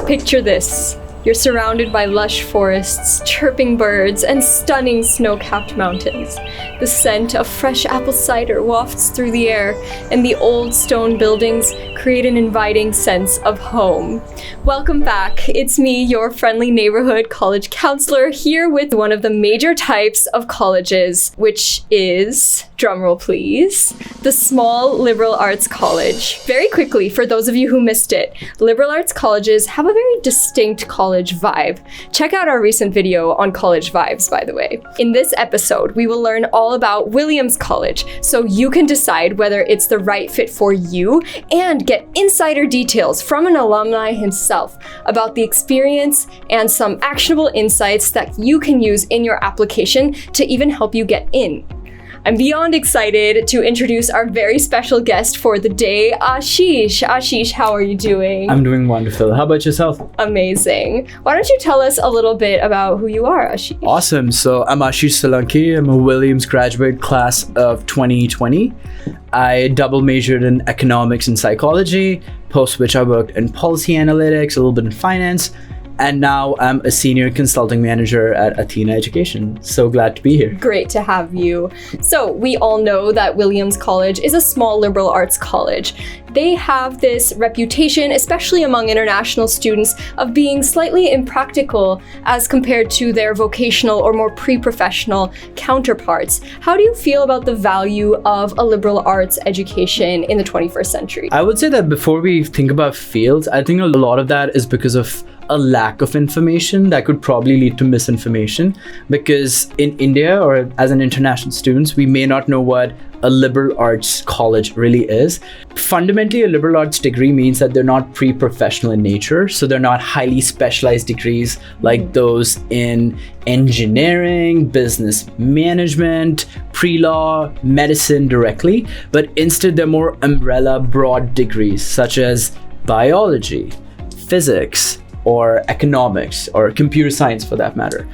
Picture this. You're surrounded by lush forests, chirping birds, and stunning snow-capped mountains. The scent of fresh apple cider wafts through the air, and the old stone buildings create an inviting sense of home. Welcome back. It's me, your friendly neighborhood college counselor, here with one of the major types of colleges, which is, drumroll please, the small liberal arts college. Very quickly, for those of you who missed it, liberal arts colleges have a very distinct college vibe. Check out our recent video on college vibes, by the way. In this episode, we will learn all about Williams College, so you can decide whether it's the right fit for you and get insider details from an alumni himself about the experience and some actionable insights that you can use in your application to even help you get in. I'm beyond excited to introduce our very special guest for the day, Ashish. Ashish, how are you doing? I'm doing wonderful. How about yourself? Amazing. Why don't you tell us a little bit about who you are, Ashish? Awesome. So I'm Ashish Solanki. I'm a Williams graduate, class of 2020. I double majored in economics and psychology, post which I worked in policy analytics, a little bit in finance, and now I'm a senior consulting manager at Athena Education. So glad to be here. Great to have you. So we all know that Williams College is a small liberal arts college. They have this reputation, especially among international students, of being slightly impractical as compared to their vocational or more pre-professional counterparts. How do you feel about the value of a liberal arts education in the 21st century? I would say that before we think about fields, I think a lot of that is because of a lack of information that could probably lead to misinformation, because in India or as an international students, we may not know what a liberal arts college really is. Fundamentally, a liberal arts degree means that they're not pre-professional in nature, so they're not highly specialized degrees like those in engineering, business management, pre-law, medicine directly, but instead they're more umbrella broad degrees such as biology, physics, or economics, or computer science for that matter.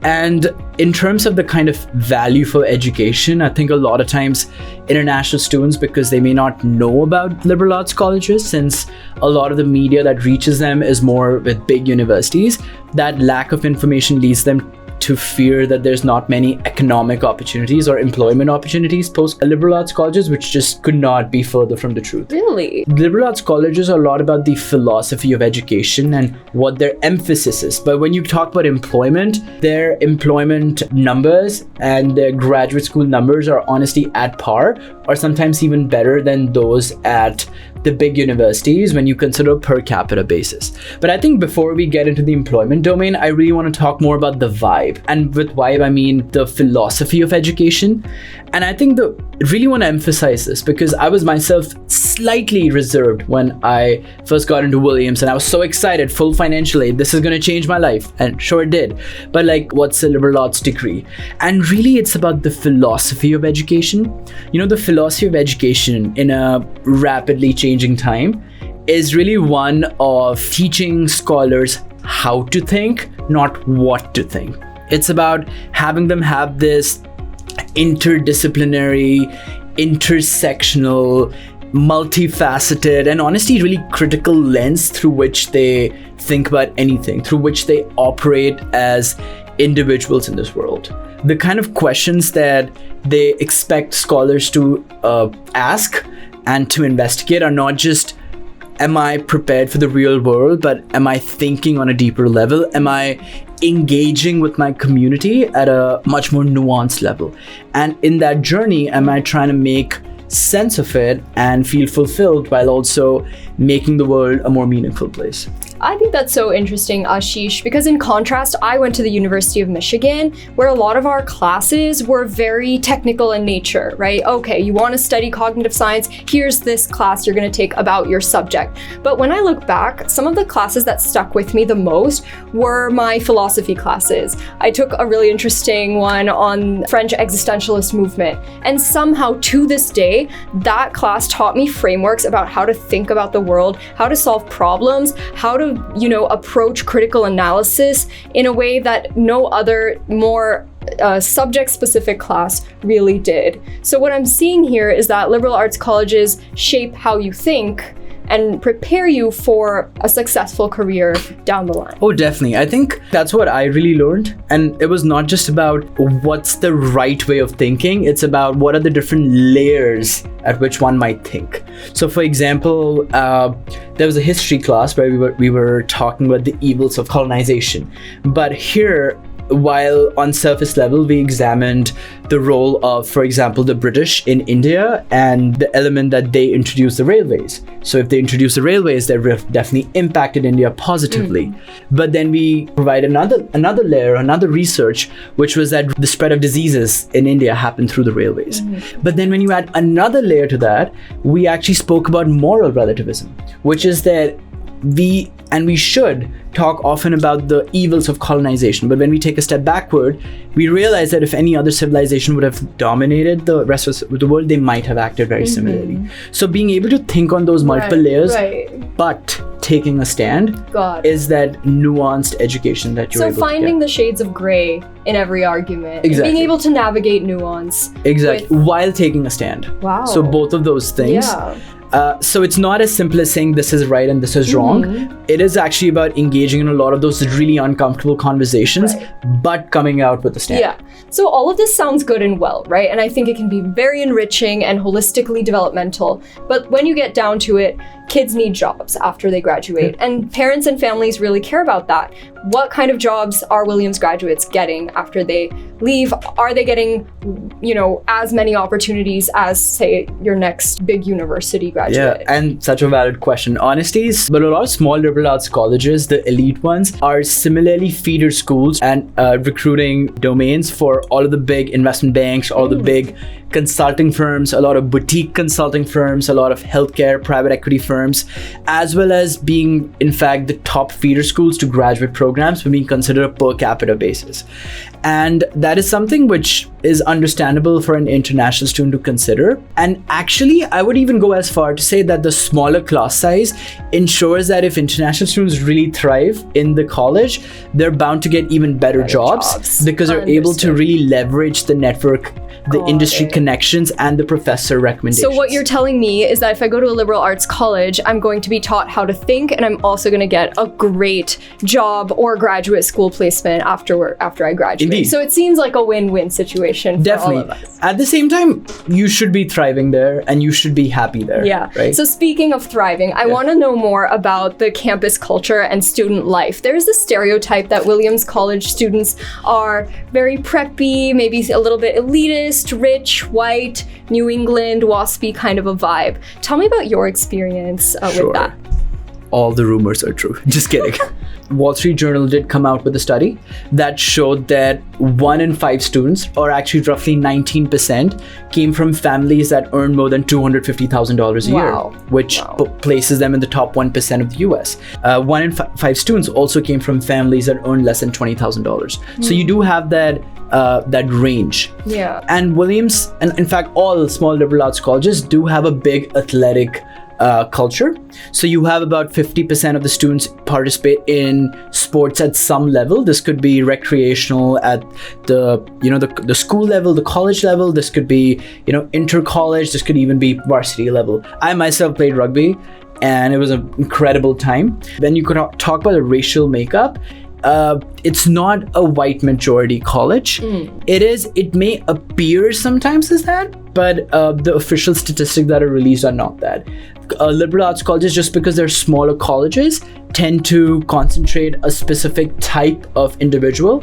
And in terms of the kind of value for education, I think a lot of times international students, because they may not know about liberal arts colleges, since a lot of the media that reaches them is more with big universities, that lack of information leads them to fear that there's not many economic opportunities or employment opportunities post liberal arts colleges, which just could not be further from the truth. Really? Liberal arts colleges are a lot about the philosophy of education and what their emphasis is. But when you talk about employment, their employment numbers and their graduate school numbers are honestly at par, or sometimes even better than those at the big universities when you consider a per capita basis. But I think before we get into the employment domain, I really want to talk more about the vibe. And with vibe, I mean the philosophy of education. And I think really want to emphasize this because I was myself slightly reserved when I first got into Williams, and I was so excited, full financial aid, this is going to change my life. And sure it did. But like, what's a liberal arts degree? And really it's about the philosophy of education. You know, the philosophy of education in a rapidly changing time is really one of teaching scholars how to think, not what to think. It's about having them have this interdisciplinary, intersectional, multifaceted, and honestly really critical lens through which they think about anything, through which they operate as individuals in this world. The kind of questions that they expect scholars to ask and to investigate are not just, am I prepared for the real world, but am I thinking on a deeper level? Am I engaging with my community at a much more nuanced level? And in that journey, am I trying to make sense of it and feel fulfilled while also making the world a more meaningful place? I think that's so interesting, Ashish, because in contrast, I went to the University of Michigan, where a lot of our classes were very technical in nature, right? Okay, you want to study cognitive science, here's this class you're going to take about your subject. But when I look back, some of the classes that stuck with me the most were my philosophy classes. I took a really interesting one on French existentialist movement, and somehow to this day, that class taught me frameworks about how to think about the world, how to solve problems, how to approach critical analysis in a way that no other more subject-specific class really did. So what I'm seeing here is that liberal arts colleges shape how you think, and prepare you for a successful career down the line? Oh, definitely. I think that's what I really learned. And it was not just about what's the right way of thinking, it's about what are the different layers at which one might think. So for example, there was a history class where we were talking about the evils of colonization. But here, while on surface level, we examined the role of, for example, the British in India and the element that they introduced the railways. So if they introduced the railways, they definitely impacted India positively. But then we provide another layer, another research, which was that the spread of diseases in India happened through the railways. But then when you add another layer to that, we actually spoke about moral relativism, which is that we should talk often about the evils of colonization. But when we take a step backward, we realize that if any other civilization would have dominated the rest of the world, they might have acted very similarly. So being able to think on those multiple layers, but taking a stand is that nuanced education that you're able to get. So finding the shades of gray in every argument. Exactly. Being able to navigate nuance. Exactly. While taking a stand. Wow. So both of those things. So it's not as simple as saying this is right and this is wrong. It is actually about engaging in a lot of those really uncomfortable conversations, but coming out with a stand. Yeah. So all of this sounds good and well, right? And I think it can be very enriching and holistically developmental. But when you get down to it, kids need jobs after they graduate, and parents and families really care about that. What kind of jobs are Williams graduates getting after they leave? Are they getting, as many opportunities as, say, your next big university graduate? Yeah, and such a valid question. Honesty, but a lot of small liberal arts colleges, the elite ones, are similarly feeder schools and recruiting domains for all of the big investment banks, all the big consulting firms, a lot of boutique consulting firms, a lot of healthcare, private equity firms, as well as being, in fact, the top feeder schools to graduate programs when being considered a per capita basis. And that is something which is understandable for an international student to consider. And actually, I would even go as far to say that the smaller class size ensures that if international students really thrive in the college, they're bound to get even better jobs because they're able to really leverage the network, the industry connections, and the professor recommendations. So what you're telling me is that if I go to a liberal arts college, I'm going to be taught how to think, and I'm also going to get a great job or graduate school placement after I graduate. Indeed. So it seems like a win-win situation for all of us. At the same time, you should be thriving there and you should be happy there. Yeah. Right? So speaking of thriving, I want to know more about the campus culture and student life. There's this stereotype that Williams College students are very preppy, maybe a little bit elitist, rich, white, New England, waspy kind of a vibe. Tell me about your experience with that. All the rumors are true. Just kidding. Wall Street Journal did come out with a study that showed that 1 in 5 students, or actually roughly 19%, came from families that earn more than $250,000 a year, which places them in the top 1% of the US. 1 in 5 students also came from families that earn less than $20,000. So you do have that range. Yeah. And Williams, and in fact, all small liberal arts colleges do have a big athletic culture. So you have about 50% of the students participate in sports at some level. This could be recreational at the school level, the college level. This could be, inter-college. This could even be varsity level. I myself played rugby and it was an incredible time. Then you could talk about the racial makeup. It's not a white majority college. It may appear sometimes as that, but the official statistics that are released are not that. Liberal arts colleges, just because they're smaller colleges, tend to concentrate a specific type of individual.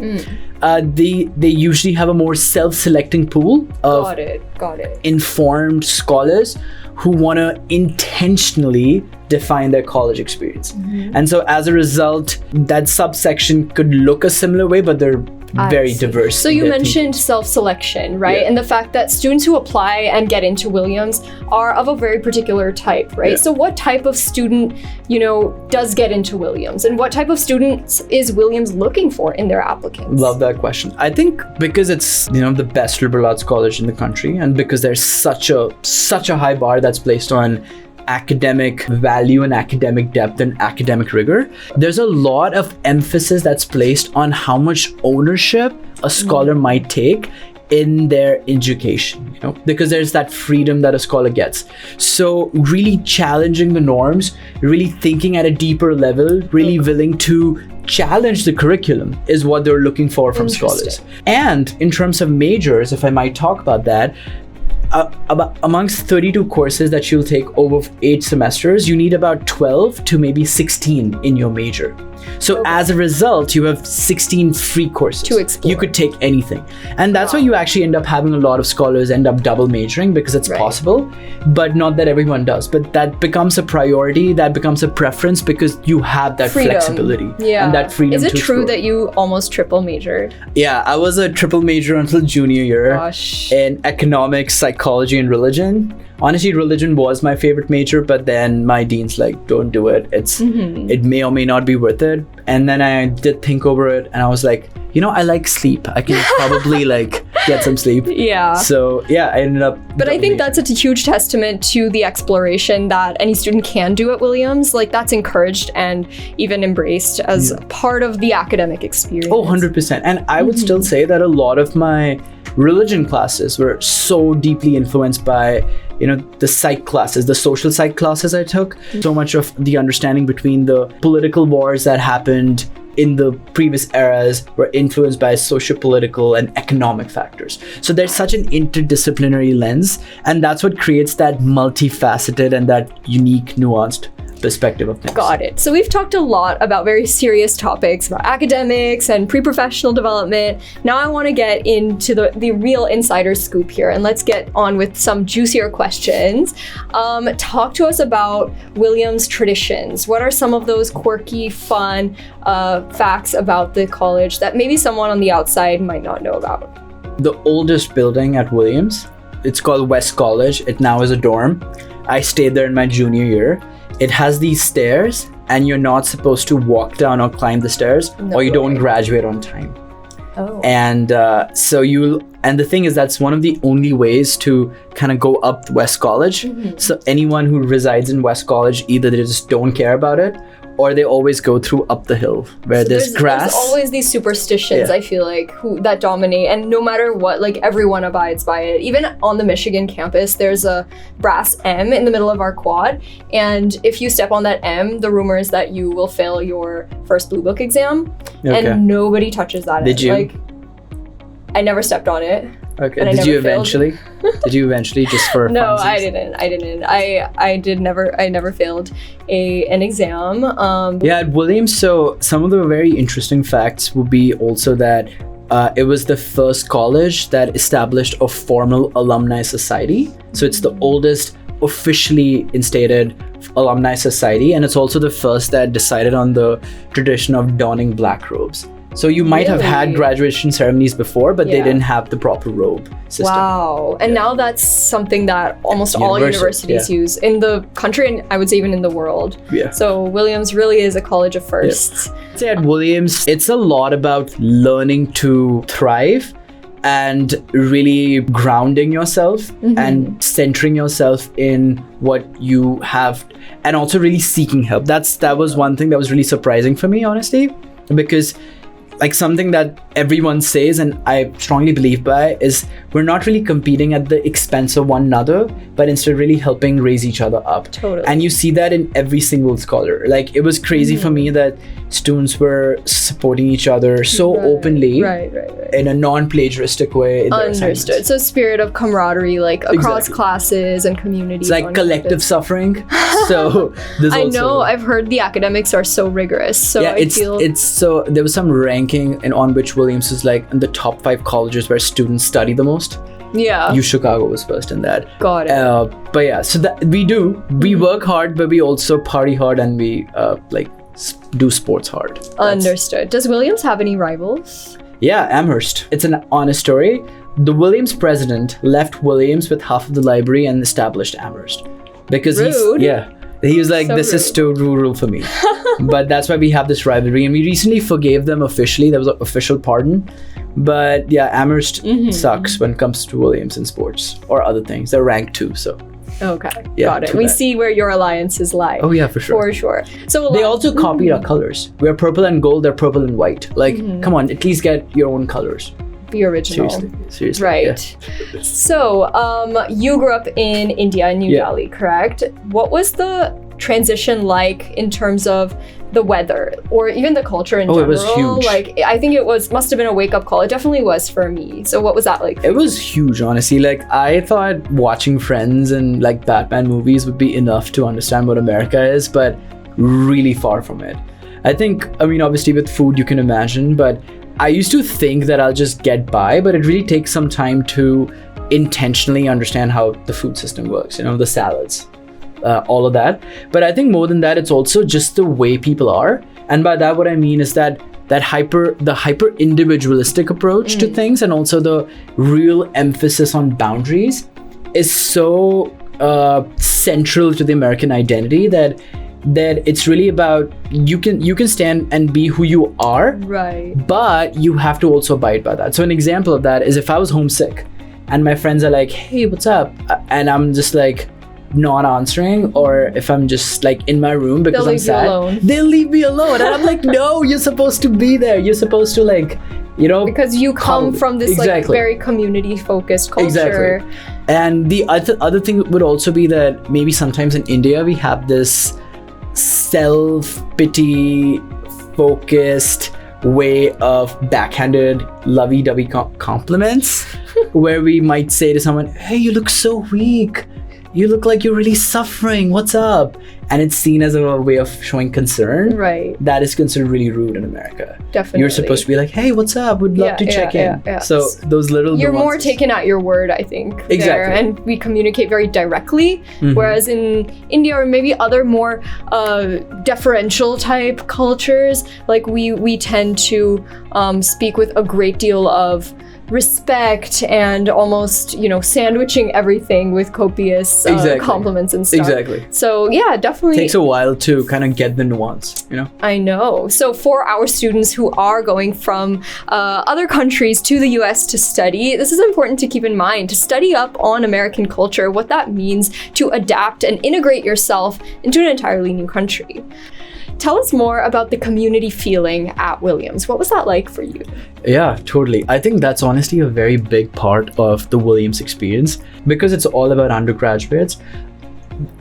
They usually have a more self-selecting pool of informed scholars who want to intentionally define their college experience. And so as a result, that subsection could look a similar way, but they're very diverse. So you mentioned self-selection, right? Yeah. And the fact that students who apply and get into Williams are of a very particular type, right? Yeah. So what type of student, does get into Williams? And what type of students is Williams looking for in their applicants? Love that question. I think because it's, the best liberal arts college in the country, and because there's such a high bar that's placed on academic value and academic depth and academic rigor, there's a lot of emphasis that's placed on how much ownership a scholar might take in their education, you know, because there's that freedom that a scholar gets. So really challenging the norms, really thinking at a deeper level, really willing to challenge the curriculum is what they're looking for from scholars. And in terms of majors, if I might talk about that, about amongst 32 courses that you'll take over 8 semesters, you need about 12 to maybe 16 in your major. So as a result, you have 16 free courses to explore. You could take anything. And that's why you actually end up having a lot of scholars end up double majoring, because it's possible, but not that everyone does. But that becomes a priority, that becomes a preference, because you have that flexibility and that freedom. Is it to true explore. that you almost triple majored? Yeah, I was a triple major until junior year in economics, psychology, and religion. Honestly, religion was my favorite major, but then my dean's like, don't do it. It may or may not be worth it. And then I did think over it, and I was like, you know, I like sleep. I can probably like get some sleep. Yeah. So yeah, I ended up. But I think that's a huge testament to the exploration that any student can do at Williams. Like, that's encouraged and even embraced as part of the academic experience. Oh, 100%. And I would still say that a lot of my religion classes were so deeply influenced by, you know, the psych classes, the social psych classes I took. So much of the understanding between the political wars that happened in the previous eras were influenced by socio-political and economic factors. So there's such an interdisciplinary lens, and that's what creates that multifaceted and that unique, nuanced perspective of things. Got it. So we've talked a lot about very serious topics about academics and pre-professional development. Now I want to get into the real insider scoop here, and let's get on with some juicier questions. Talk to us about Williams traditions. What are some of those quirky, fun facts about the college that maybe someone on the outside might not know about? The oldest building at Williams, it's called West College. It now is a dorm. I stayed there in my junior year. It has these stairs, and you're not supposed to walk down or climb the stairs, or you don't graduate on time. And and the thing is, that's one of the only ways to kind of go up West College. So anyone who resides in West College, either they just don't care about it, or they always go through up the hill where there's grass. There's always these superstitions, I feel like, that dominate, and no matter what, like, everyone abides by it. Even on the Michigan campus, there's a brass M in the middle of our quad, and if you step on that M, the rumor is that you will fail your first Blue Book exam, and nobody touches that. Did you? Like, I never stepped on it. Okay. Did you eventually? Did you eventually, just for No, funsies? I didn't. I never failed an exam. Yeah, at Williams, so some of the very interesting facts would be also that it was the first college that established a formal alumni society. So it's the oldest officially instated alumni society, and it's also the first that decided on the tradition of donning black robes. So you might have had graduation ceremonies before, but they didn't have the proper robe system. Wow. And now that's something that almost all universities use in the country, and I would say even in the world. Yeah. So Williams really is a college of firsts. Say at Williams, it's a lot about learning to thrive and really grounding yourself and centering yourself in what you have, and also really seeking help. That was one thing that was really surprising for me, honestly, because like something that everyone says, and I strongly believe by, is we're not really competing at the expense of one another, but instead really helping raise each other up. Totally. And you see that in every single scholar. Like, it was crazy for me that students were supporting each other so openly in a non-plagiaristic way. Understood. So spirit of camaraderie, like across classes and communities. It's like collective suffering. So I know, I've heard the academics are so rigorous. So yeah, it's so there was some ranking on which Williams is like in the top 5 colleges where students study the most. Yeah. Chicago was first in that. Got it. But yeah, so that we work hard, but we also party hard, and we do sports hard. Understood. Does Williams have any rivals? Yeah, Amherst. It's an honest story. The Williams president left Williams with half of the library and established Amherst. Because he was like, so this is too rural for me. But that's why we have this rivalry, and we recently forgave them officially. There was an official pardon. But yeah, Amherst sucks when it comes to Williams in sports or other things. They're ranked 2, so. Okay, got it. We see where your alliances lie. Oh yeah, for sure. For sure. So they also copied our colors. We're purple and gold, they're purple and white. Like, come on, at least get your own colors. be original. Seriously. Right. Yeah. So, you grew up in India, New Yeah. Delhi, correct? What was the transition like in terms of the weather or even the culture in general? It was huge. Like, I think must have been a wake-up call. It definitely was for me. So what was that like? It was huge, honestly. Like, I thought watching Friends and like Batman movies would be enough to understand what America is, but really far from it. I think, obviously with food you can imagine, but I used to think that I'll just get by, but it really takes some time to intentionally understand how the food system works, the salads, all of that. But I think more than that, it's also just the way people are. And by that, what I mean is that the hyper individualistic approach to things, and also the real emphasis on boundaries is so central to the American identity that it's really about you can stand and be who you are, right? But you have to also abide by that. So an example of that is if I was homesick and my friends are like, hey, what's up? And I'm just like not answering, or if I'm just like in my room because I'm sad, they'll leave me alone. And I'm like, no, you're supposed to be there. You're supposed to because you come from this like very community focused culture. Exactly. And the other thing would also be that maybe sometimes in India we have this self-pity focused way of backhanded lovey-dovey compliments where we might say to someone, hey, you look so weak, you look like you're really suffering, what's up? And it's seen as a way of showing concern. Right. That is considered really rude in America. Definitely. You're supposed to be like, hey, what's up? Would love to check in. Yeah. So those little You're nuances. more taken at your word, I think. Exactly. There, and we communicate very directly. Whereas in India or maybe other more deferential type cultures, like we tend to speak with a great deal of respect and almost, sandwiching everything with copious compliments and stuff. Exactly. So yeah, definitely. Takes a while to kind of get the nuance, I know. So for our students who are going from other countries to the US to study, this is important to keep in mind, to study up on American culture, what that means to adapt and integrate yourself into an entirely new country. Tell us more about the community feeling at Williams. What was that like for you? Yeah, totally. I think that's honestly a very big part of the Williams experience because it's all about undergraduates.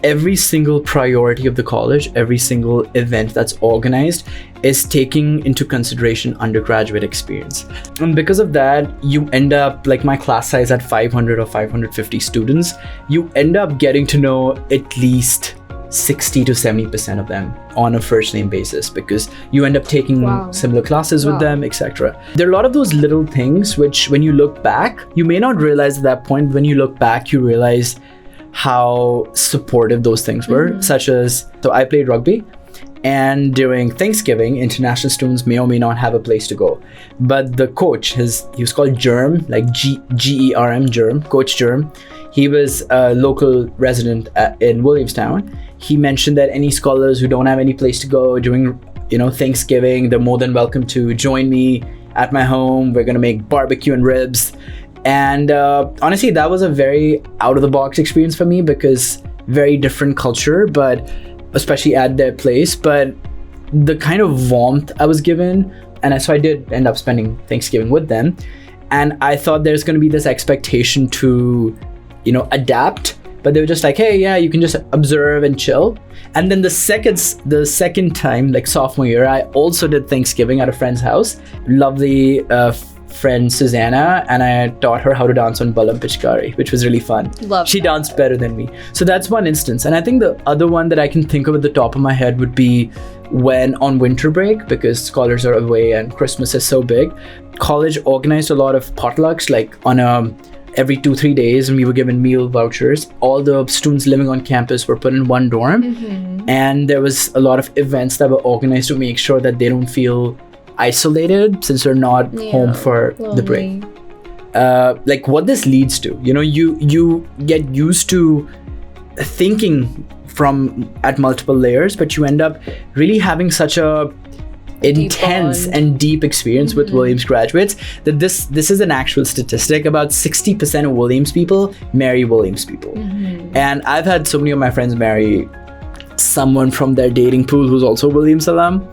Every single priority of the college, every single event that's organized is taking into consideration undergraduate experience. And because of that, you end up, like my class size at 500 or 550 students, you end up getting to know at least 60 to 70% of them on a first name basis because you end up taking similar classes with them, etc. There are a lot of those little things which when you look back, you may not realize at that point. When you look back, you realize how supportive those things were, such as, so I played rugby, and during Thanksgiving, international students may or may not have a place to go. But the coach, he was called Germ, like Germ, Germ, Coach Germ. He was a local resident in Williamstown. He mentioned that any scholars who don't have any place to go during, Thanksgiving, they're more than welcome to join me at my home. We're gonna make barbecue and ribs. And honestly, that was a very out-of-the-box experience for me because very different culture, but especially at their place. But the kind of warmth I was given, and so I did end up spending Thanksgiving with them. And I thought there's going to be this expectation to, adapt. But they were just like, hey, yeah, you can just observe and chill. And then the second time, like sophomore year, I also did Thanksgiving at a friend's house. Lovely friend Susanna, and I taught her how to dance on Balam Pichkari, which was really fun. She danced better than me. So that's one instance. And I think the other one that I can think of at the top of my head would be when on winter break, because scholars are away and Christmas is so big, college organized a lot of potlucks, like on every 2-3 days, and we were given meal vouchers. All the students living on campus were put in one dorm, and there was a lot of events that were organized to make sure that they don't feel isolated since they're not home for the break. Like what this leads to, you get used to thinking at multiple layers, but you end up really having such a intense and deep experience with Williams graduates that this is an actual statistic. About 60% of Williams people marry Williams people. And I've had so many of my friends marry someone from their dating pool who's also Williams alum.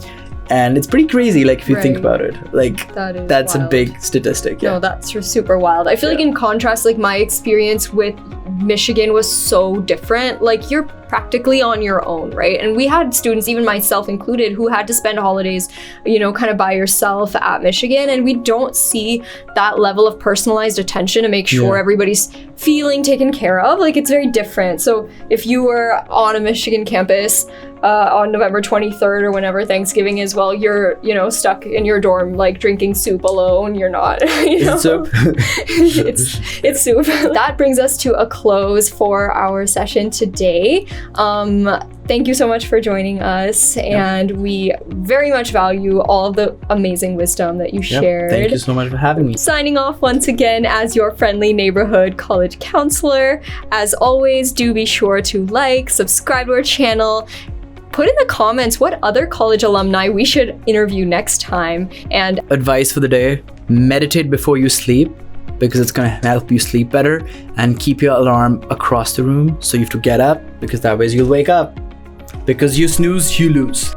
And it's pretty crazy, like if you think Right. about it. Like that's wild. a big statistic. Yeah. No, that's super wild. I feel like in contrast, like my experience with Michigan was so different. Like you're practically on your own, right? And we had students, even myself included, who had to spend holidays, you know, kind of by yourself at Michigan. And we don't see that level of personalized attention to make sure Yeah. everybody's feeling taken care of. Like it's very different. So if you were on a Michigan campus on November 23rd or whenever Thanksgiving is, well, you're, you know, stuck in your dorm, like drinking soup alone. You're not, you know? Is it soup? it's soup. That brings us to a close for our session today. Thank you so much for joining us, and we very much value all of the amazing wisdom that you shared. Thank you so much for having me. Signing off once again as your friendly neighborhood college counselor. As always, do be sure to like, subscribe to our channel, put in the comments what other college alumni we should interview next time, and Advice for the day: meditate before you sleep, because it's going to help you sleep better, and keep your alarm across the room so you have to get up, because that way you'll wake up. Because you snooze, you lose.